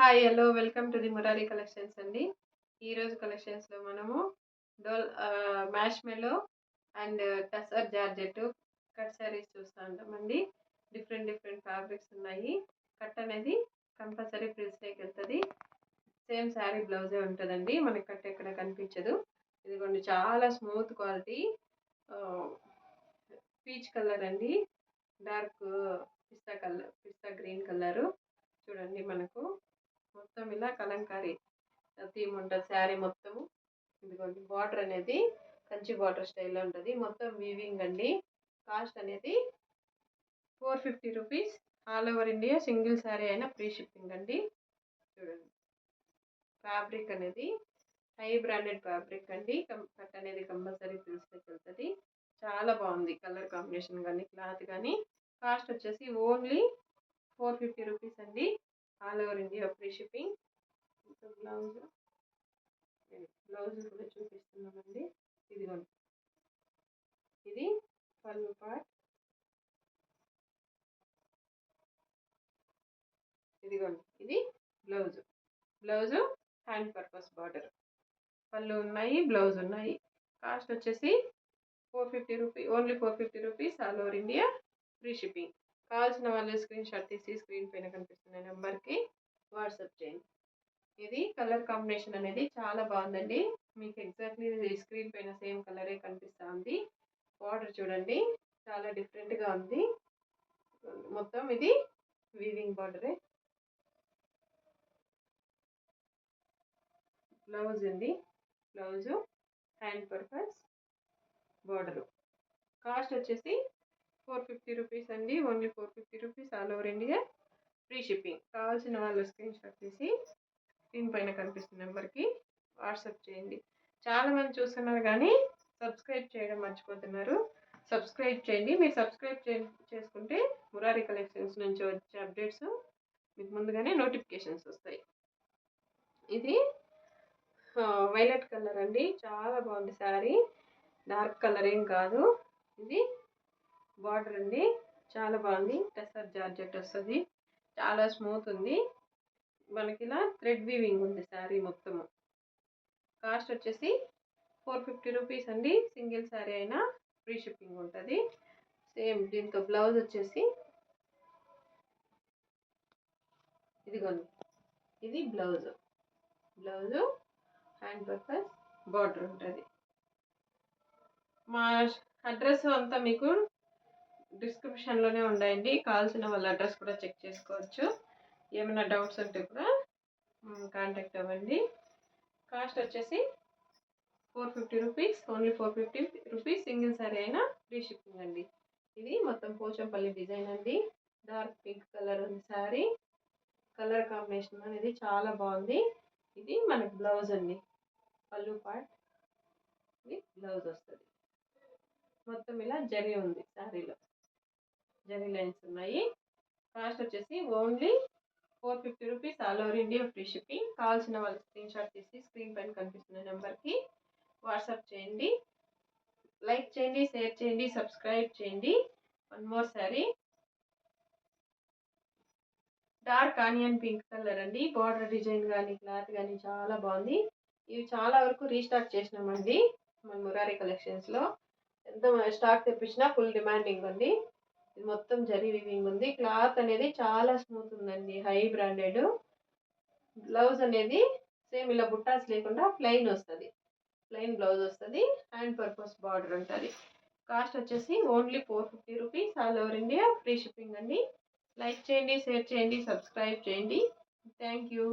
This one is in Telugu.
Hi hello welcome to the Murari collections అండి. ఈరోజు కలెక్షన్స్లో మనము marshmallow and tussar georgette cut saris చూస్తూ ఉంటామండి. డిఫరెంట్ ఫ్యాబ్రిక్స్ ఉన్నాయి. కట్ అనేది కంపల్సరీ ఫ్రిల్స్లోకి వెళ్తుంది. సేమ్ శారీ బ్లౌజే ఉంటుందండి. మనకి కట్ ఎక్కడ కనిపించదు. ఇదిగోండి చాలా స్మూత్ క్వాలిటీ పీచ్ కలర్ అండి. డార్క్ పిస్తా గ్రీన్ కలరు చూడండి. మనకు మొత్తం ఇలా కలంకారీ థీమ్ ఉంటుంది శారీ మొత్తము. ఇదిగోండి బార్డర్ అనేది కంచి బార్డర్ స్టైల్లో ఉంటుంది. మొత్తం వీవింగ్ అండి. కాస్ట్ అనేది 450 rupees. All over India single sari అయినా ఫ్రీ షిప్పింగ్ అండి. చూడండి ఫ్యాబ్రిక్ అనేది హై బ్రాండెడ్ ఫ్యాబ్రిక్ అండి. కట్ అనేది కంపల్సరీ ఫ్రిల్స్లోకి వెళ్తుంది. చాలా బాగుంది కలర్ కాంబినేషన్ కానీ క్లాత్ కానీ. కాస్ట్ వచ్చేసి ఓన్లీ 450 రూపీస్ అండి. All over India free shipping. Blouse కూడా చూపిస్తున్నామండి. ఇదిగోండి ఇది పళ్ళు పార్ట్. ఇదిగోండి ఇది బ్లౌజ్ హ్యాండ్ పర్పస్ బార్డర్. పళ్ళు ఉన్నాయి, బ్లౌజ్ ఉన్నాయి. కాస్ట్ వచ్చేసి 450 rupees, only 450 rupees. All over India free shipping. కావాల్సిన వాళ్ళు స్క్రీన్ షాట్ తీసి స్క్రీన్ పైన కనిపిస్తున్న నెంబర్కి వాట్సాప్ చేయండి. ఇది కలర్ కాంబినేషన్ అనేది చాలా బాగుందండి. మీకు ఎగ్జాక్ట్లీ స్క్రీన్ పైన సేమ్ కలరే కనిపిస్తూ ఉంది. బార్డర్ చూడండి చాలా డిఫరెంట్గా ఉంది. మొత్తం ఇది వీవింగ్ బార్డరే. బ్లౌజ్ ఉంది, blouse hand purpose border. Cost వచ్చేసి 450 రూపీస్ అండి. Only 450 rupees. All over India free shipping. కావాల్సిన వాళ్ళు స్క్రీన్ షాట్ తీసి స్క్రీన్ పైన కనిపిస్తున్న నెంబర్కి వాట్సాప్ చేయండి. చాలామంది చూస్తున్నారు కానీ సబ్స్క్రైబ్ చేయడం మర్చిపోతున్నారు. సబ్స్క్రైబ్ చేయండి. మీరు సబ్స్క్రైబ్ చేసుకుంటే మురారి కలెక్షన్స్ నుంచి వచ్చే అప్డేట్స్ మీకు ముందుగానే నోటిఫికేషన్స్ వస్తాయి. ఇది వైలెట్ కలర్ అండి. చాలా బాగుంది శారీ. డార్క్ కలర్ ఏం కాదు. ఇది బార్డర్ అండి. చాలా బాగుంది. టసర్ జార్జెట్ వస్తుంది. చాలా స్మూత్ ఉంది. మనకి ఇలా థ్రెడ్ వీవింగ్ ఉంది శారీ మొత్తము. కాస్ట్ వచ్చేసి 450 రూపీస్ అండి. సింగిల్ శారీ అయినా ఫ్రీ షిప్పింగ్ ఉంటుంది. సేమ్ దీంతో బ్లౌజ్ వచ్చేసి ఇదిగోండి ఇది బ్లౌజు హ్యాండ్ పర్పస్ బార్డర్ ఉంటుంది. మా అడ్రస్ అంతా మీకు డిస్క్రిప్షన్లోనే ఉన్నాయండి. కావాల్సిన వాళ్ళ అడ్రస్ కూడా చెక్ చేసుకోవచ్చు. ఏమైనా డౌట్స్ ఉంటే కూడా కాంటాక్ట్ అవ్వండి. కాస్ట్ వచ్చేసి 450 rupees. Only 450 rupees. Single sari అయినా ఫ్రీ షిప్పింగ్ అండి. ఇది మొత్తం పోచంపల్లి డిజైన్ అండి. డార్క్ పింక్ కలర్ ఉంది శారీ. కలర్ కాంబినేషన్ అనేది చాలా బాగుంది. ఇది మనకి బ్లౌజ్ అండి. పళ్ళు పార్ట్ ఇది బ్లౌజ్ వస్తుంది. మొత్తం ఇలా జరీ ఉంది శారీలో. జరీ లైన్స్ ఉన్నాయి. కాస్ట్ వచ్చేసి only 450 rupees. All over India free shipping. కావాల్సిన వాళ్ళు స్క్రీన్ షాట్ తీసి స్క్రీన్ పైన కనిపిస్తున్న నెంబర్కి వాట్సాప్ చేయండి. లైక్ చేయండి, షేర్ చేయండి, సబ్స్క్రైబ్ చేయండి. One more sari dark onion pink colour అండి. బార్డర్ డిజైన్ కానీ క్లాత్ కానీ చాలా బాగుంది. ఇవి చాలా వరకు రీస్టాక్ చేసినామండి మన మురారి కలెక్షన్స్లో. ఎంత స్టాక్ తెప్పించినా ఫుల్ డిమాండింగ్ ఉంది. ఇది మొత్తం జరీ వీవింగ్ ఉంది. క్లాత్ అనేది చాలా స్మూత్ ఉందండి. High branded. బ్లౌజ్ అనేది సేమ్ ఇలా బుట్టాస్ లేకుండా ప్లెయిన్ వస్తుంది. ప్లెయిన్ బ్లౌజ్ వస్తుంది. హ్యాండ్ పర్పస్ బార్డర్ ఉంటుంది. కాస్ట్ వచ్చేసి only 450 rupees. All over India free shipping అండి. లైక్ చేయండి, షేర్ చేయండి, సబ్స్క్రైబ్ చేయండి. Thank you.